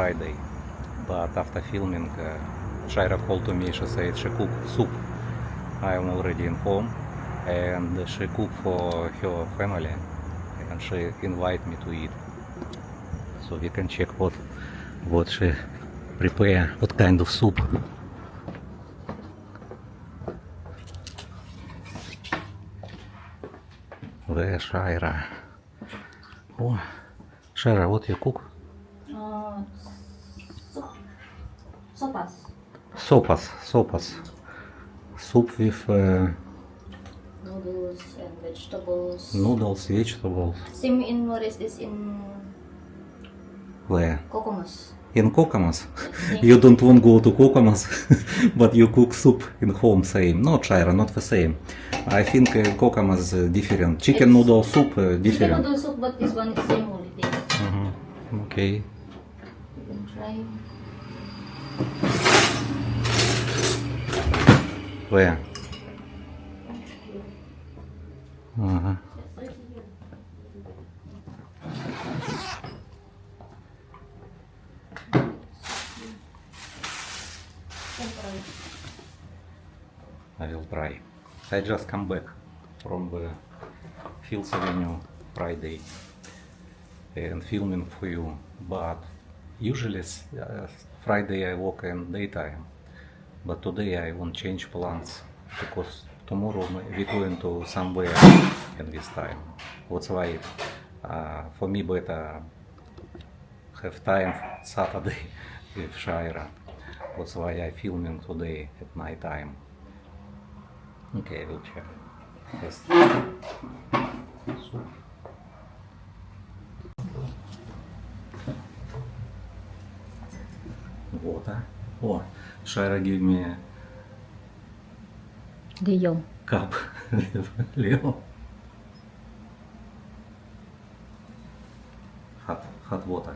Friday, but after filming, Shaira called to me. She said she cook soup. I am already in home, and she cook for her family, and she invite me to eat. So we can check what she prepare, what kind of soup. There, Shaira. Oh, Shaira, what you cook? Sopas. Sopas. Soup with Noodles and vegetables. noodles, vegetables. Same in what is this in Where? Kokomas. In Kokomas. Same. You don't want to go to Kokomas, but you cook soup in home, same. No, Shaira, not the same. I think Kokomas different. Chicken It's- noodle soup Chicken different. noodle soup, but this one is same only thing. Okay. You can try. Where? Uh-huh. I will try. I just come back from the Fields Avenue Friday and filming for you, but usually Friday I work in daytime, but today I won't change plans because tomorrow we going to somewhere in this time. That's why for me better have time Saturday with Shaira. That's why I filming today at night time. Okay, I will check. Yes. Soup. Water. Oh, Shaira give me a Guillaume. cup. Leo. Hot water.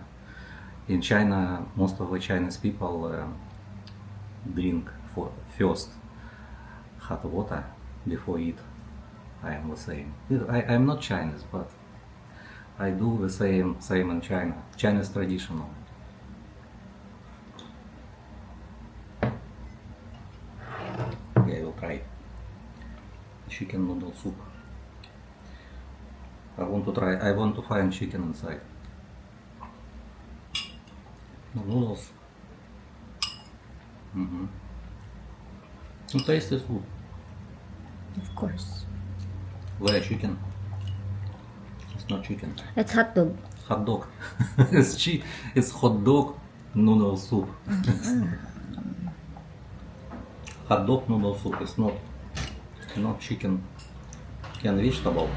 In China, most of the Chinese people drink for first hot water before eat. I am the same. I'm not Chinese, but I do the same in China. Chinese traditional. Okay, I will try chicken noodle soup. I want to find chicken inside. Noodles. Taste is good. Of course. Where chicken? It's not chicken. It's hot dog. Hot dog. It's hot dog noodle soup. Hot dog noodle soup is not chicken and vegetable.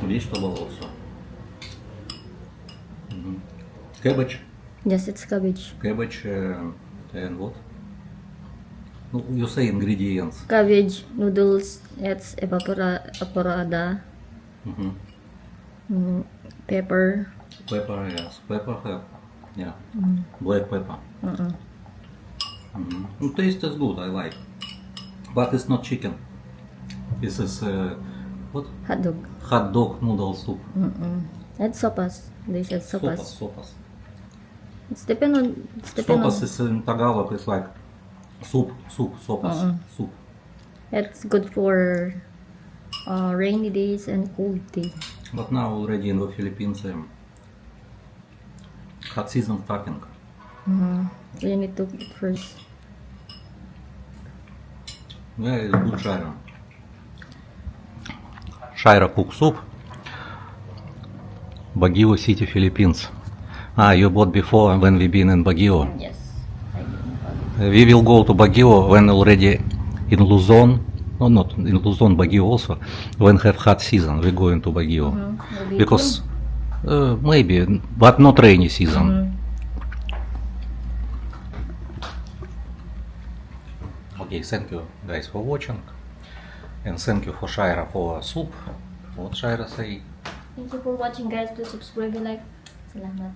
Vegetable also. Cabbage. Yes, it's cabbage. Cabbage and what? No, you say ingredients. Cabbage, noodles, it's evaporada, pepper. Pepper, yes. Pepper have. Yeah. Black pepper. Taste is good, I like. But it's not chicken. This is what? Hot dog. Hot dog noodle soup. It's sopas. They said sopas. Sopas. It's depend on. Sopas is in Tagalog. It's like soup. Sopas. Soup. It's good for rainy days and cold days. But now already in the Philippines, hot season starting. So you need to eat first. Yeah, it's good Shaira. Shaira cook soup. Baguio City, Philippines. You bought before when we been in Baguio. Yes. We will go to Baguio when already in Luzon. No, not in Luzon, Baguio also. When have hot season, we going to Baguio. Maybe Because maybe, but not rainy season. Okay, thank you guys for watching. And thank you for Shaira for soup. What Shaira say? Thank you for watching, guys. Please subscribe and like. Salamat.